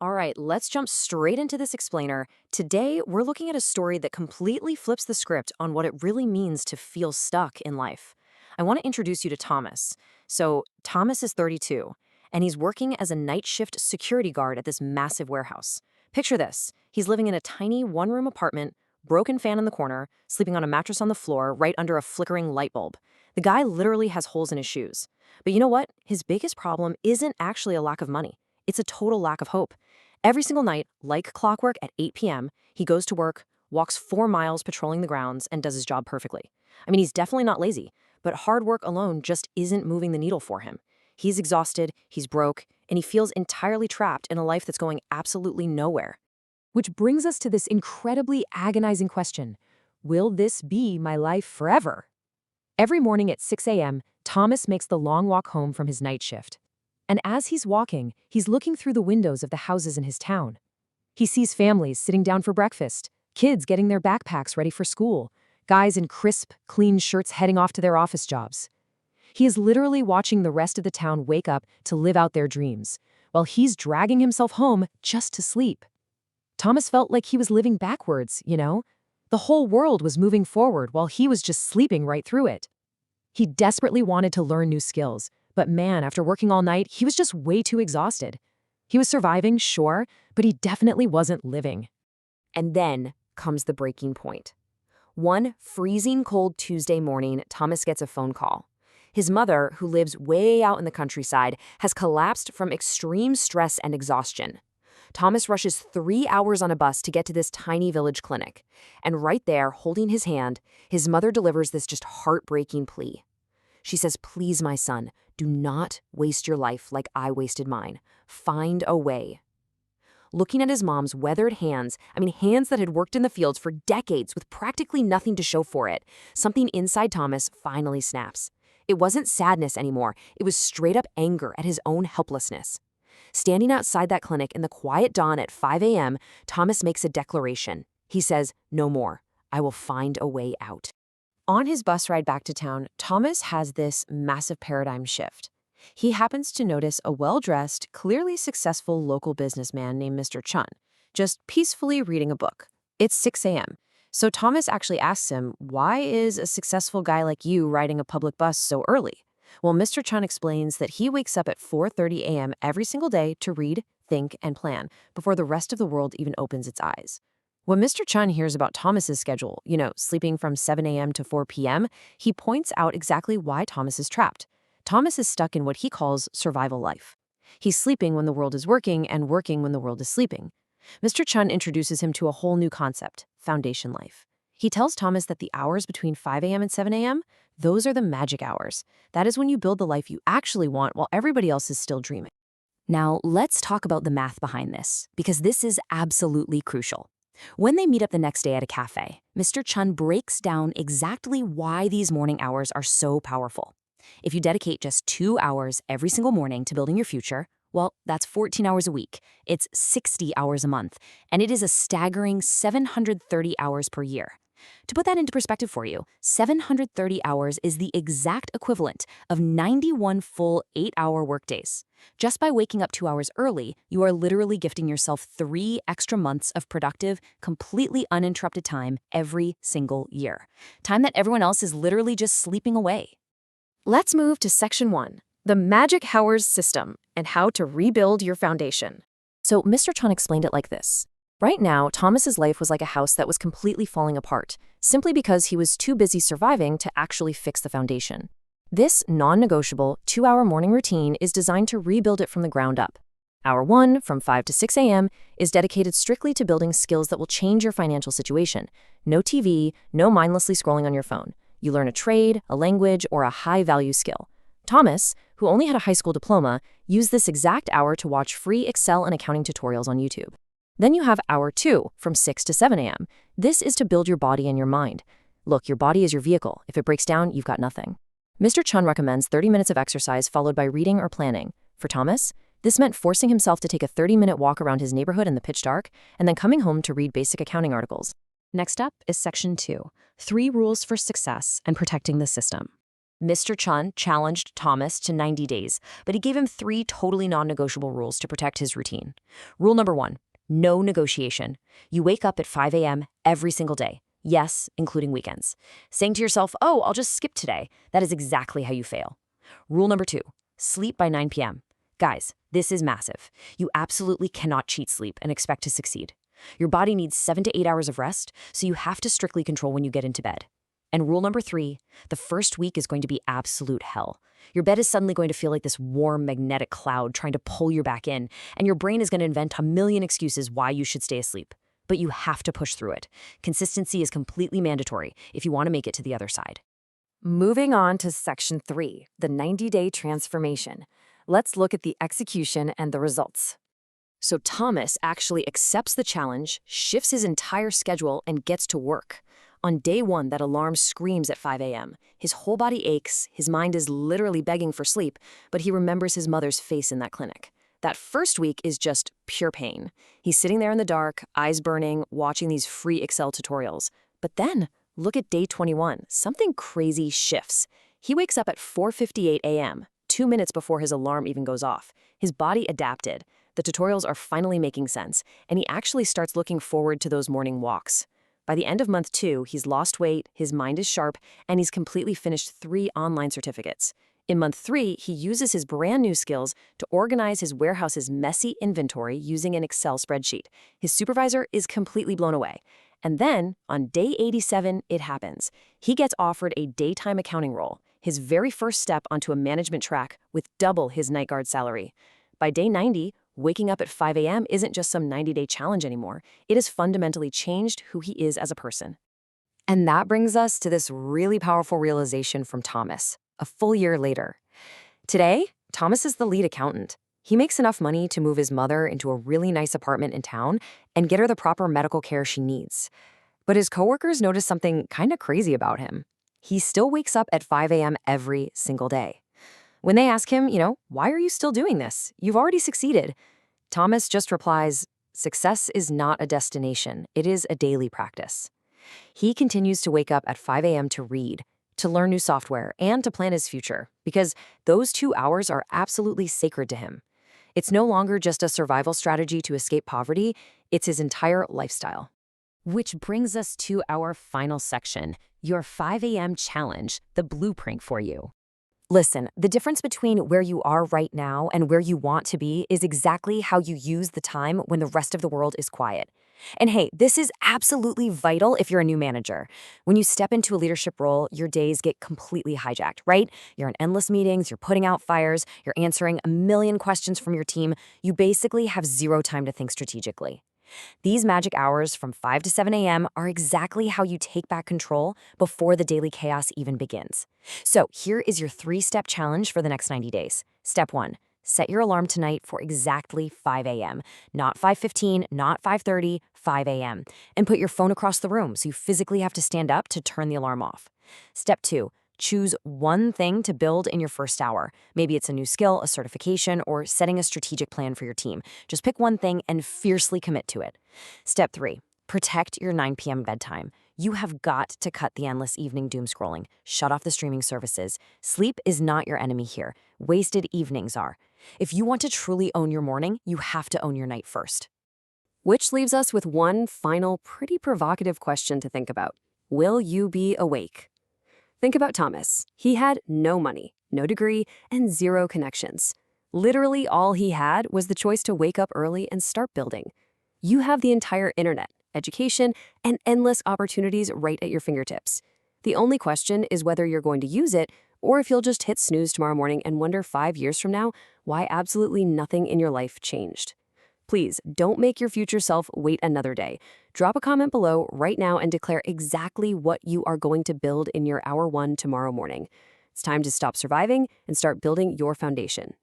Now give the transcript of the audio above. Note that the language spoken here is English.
All right, let's jump straight into this explainer. Today, we're looking at a story that completely flips the script on what it really means to feel stuck in life. I want to introduce you to Thomas. So, Thomas is 32, and he's working as a night shift security guard at this massive warehouse. Picture this: he's living in a tiny one-room apartment, broken fan in the corner, sleeping on a mattress on the floor right under a flickering light bulb. The guy literally has holes in his shoes. But you know what? His biggest problem isn't actually a lack of money. It's a total lack of hope. Every single night, like clockwork at 8 p.m., he goes to work, walks 4 miles patrolling the grounds, and does his job perfectly. I mean, he's definitely not lazy, but hard work alone just isn't moving the needle for him. He's exhausted, he's broke, and he feels entirely trapped in a life that's going absolutely nowhere. Which brings us to this incredibly agonizing question: will this be my life forever? Every morning at 6 a.m., Thomas makes the long walk home from his night shift. And as he's walking, he's looking through the windows of the houses in his town. He sees families sitting down for breakfast, kids getting their backpacks ready for school, guys in crisp, clean shirts heading off to their office jobs. He is literally watching the rest of the town wake up to live out their dreams, while he's dragging himself home just to sleep. Thomas felt like he was living backwards, you know? The whole world was moving forward while he was just sleeping right through it. He desperately wanted to learn new skills, but man, after working all night, he was just way too exhausted. He was surviving, sure, but he definitely wasn't living. And then comes the breaking point. One freezing cold Tuesday morning, Thomas gets a phone call. His mother, who lives way out in the countryside, has collapsed from extreme stress and exhaustion. Thomas rushes 3 hours on a bus to get to this tiny village clinic. And right there, holding his hand, his mother delivers this just heartbreaking plea. She says, "Please, my son, do not waste your life like I wasted mine. Find a way." Looking at his mom's weathered hands, hands that had worked in the fields for decades with practically nothing to show for it, something inside Thomas finally snaps. It wasn't sadness anymore. It was straight up anger at his own helplessness. Standing outside that clinic in the quiet dawn at 5 a.m., Thomas makes a declaration. He says, "No more. I will find a way out." On his bus ride back to town, Thomas has this massive paradigm shift. He happens to notice a well-dressed, clearly successful local businessman named Mr. Chun, just peacefully reading a book. It's 6 a.m. So Thomas actually asks him, "Why is a successful guy like you riding a public bus so early?" Well, Mr. Chun explains that he wakes up at 4:30 a.m. every single day to read, think, and plan before the rest of the world even opens its eyes. When Mr. Chun hears about Thomas's schedule, sleeping from 7 a.m. to 4 p.m., he points out exactly why Thomas is trapped. Thomas is stuck in what he calls survival life. He's sleeping when the world is working and working when the world is sleeping. Mr. Chun introduces him to a whole new concept: foundation life. He tells Thomas that the hours between 5 a.m. and 7 a.m., those are the magic hours. That is when you build the life you actually want while everybody else is still dreaming. Now, let's talk about the math behind this, because this is absolutely crucial. When they meet up the next day at a cafe, Mr. Chun breaks down exactly why these morning hours are so powerful. If you dedicate just 2 hours every single morning to building your future, well, that's 14 hours a week. It's 60 hours a month, and it is a staggering 730 hours per year. To put that into perspective for you, 730 hours is the exact equivalent of 91 full 8-hour workdays. Just by waking up 2 hours early, you are literally gifting yourself 3 extra months of productive, completely uninterrupted time every single year. Time that everyone else is literally just sleeping away. Let's move to Section 1, the Magic Hours System and how to rebuild your foundation. So Mr. Chun explained it like this. Right now, Thomas's life was like a house that was completely falling apart, simply because he was too busy surviving to actually fix the foundation. This non-negotiable 2-hour morning routine is designed to rebuild it from the ground up. Hour 1, from 5 to 6 a.m., is dedicated strictly to building skills that will change your financial situation. No TV, no mindlessly scrolling on your phone. You learn a trade, a language, or a high-value skill. Thomas, who only had a high school diploma, used this exact hour to watch free Excel and accounting tutorials on YouTube. Then you have hour 2, from 6 to 7 a.m. This is to build your body and your mind. Look, your body is your vehicle. If it breaks down, you've got nothing. Mr. Chun recommends 30 minutes of exercise followed by reading or planning. For Thomas, this meant forcing himself to take a 30-minute walk around his neighborhood in the pitch dark and then coming home to read basic accounting articles. Next up is Section 2, 3 rules for success and protecting the system. Mr. Chun challenged Thomas to 90 days, but he gave him 3 totally non-negotiable rules to protect his routine. Rule number 1, no negotiation. You wake up at 5 a.m. every single day. Yes, including weekends. Saying to yourself, oh, I'll just skip today. That is exactly how you fail. Rule number 2, sleep by 9 p.m. Guys, this is massive. You absolutely cannot cheat sleep and expect to succeed. Your body needs 7 to 8 hours of rest, so you have to strictly control when you get into bed. And rule number 3, the first week is going to be absolute hell. Your bed is suddenly going to feel like this warm magnetic cloud trying to pull you back in, and your brain is going to invent a million excuses why you should stay asleep. But you have to push through it. Consistency is completely mandatory if you want to make it to the other side. Moving on to Section 3, the 90-day transformation. Let's look at the execution and the results. So Thomas actually accepts the challenge, shifts his entire schedule, and gets to work. On day 1, that alarm screams at 5 a.m. His whole body aches, his mind is literally begging for sleep, but he remembers his mother's face in that clinic. That first week is just pure pain. He's sitting there in the dark, eyes burning, watching these free Excel tutorials. But then, look at day 21. Something crazy shifts. He wakes up at 4:58 a.m., 2 minutes before his alarm even goes off. His body adapted. The tutorials are finally making sense, and he actually starts looking forward to those morning walks. By the end of month 2, he's lost weight, his mind is sharp, and he's completely finished 3 online certificates. In month 3, he uses his brand new skills to organize his warehouse's messy inventory using an Excel spreadsheet. His supervisor is completely blown away. And then, on day 87, it happens. He gets offered a daytime accounting role, his very first step onto a management track with double his night guard salary. By day 90, waking up at 5 a.m. isn't just some 90-day challenge anymore. It has fundamentally changed who he is as a person. And that brings us to this really powerful realization from Thomas, a full year later. Today, Thomas is the lead accountant. He makes enough money to move his mother into a really nice apartment in town and get her the proper medical care she needs. But his coworkers notice something kind of crazy about him. He still wakes up at 5 a.m. every single day. When they ask him, why are you still doing this? You've already succeeded. Thomas just replies, success is not a destination. It is a daily practice. He continues to wake up at 5 a.m. to read, to learn new software, and to plan his future, because those 2 hours are absolutely sacred to him. It's no longer just a survival strategy to escape poverty, it's his entire lifestyle. Which brings us to our final section, your 5 a.m. challenge, the blueprint for you. Listen, the difference between where you are right now and where you want to be is exactly how you use the time when the rest of the world is quiet. And hey, this is absolutely vital if you're a new manager. When you step into a leadership role, your days get completely hijacked, right? You're in endless meetings, you're putting out fires, you're answering a million questions from your team. You basically have zero time to think strategically. These magic hours from 5 to 7 a.m. are exactly how you take back control before the daily chaos even begins. So here is your 3-step challenge for the next 90 days. Step 1, set your alarm tonight for exactly 5 a.m. Not 5:15, not 5:30, 5 a.m. And put your phone across the room so you physically have to stand up to turn the alarm off. Step 2, choose one thing to build in your first hour. Maybe it's a new skill, a certification, or setting a strategic plan for your team. Just pick one thing and fiercely commit to it. Step 3, protect your 9 p.m. bedtime. You have got to cut the endless evening doom scrolling. Shut off the streaming services. Sleep is not your enemy here. Wasted evenings are. If you want to truly own your morning, you have to own your night first. Which leaves us with one final, pretty provocative question to think about. Will you be awake? Think about Thomas. He had no money, no degree, and 0 connections. Literally all he had was the choice to wake up early and start building. You have the entire internet, education, and endless opportunities right at your fingertips. The only question is whether you're going to use it, or if you'll just hit snooze tomorrow morning and wonder 5 years from now why absolutely nothing in your life changed. Please don't make your future self wait another day. Drop a comment below right now and declare exactly what you are going to build in your hour 1 tomorrow morning. It's time to stop surviving and start building your foundation.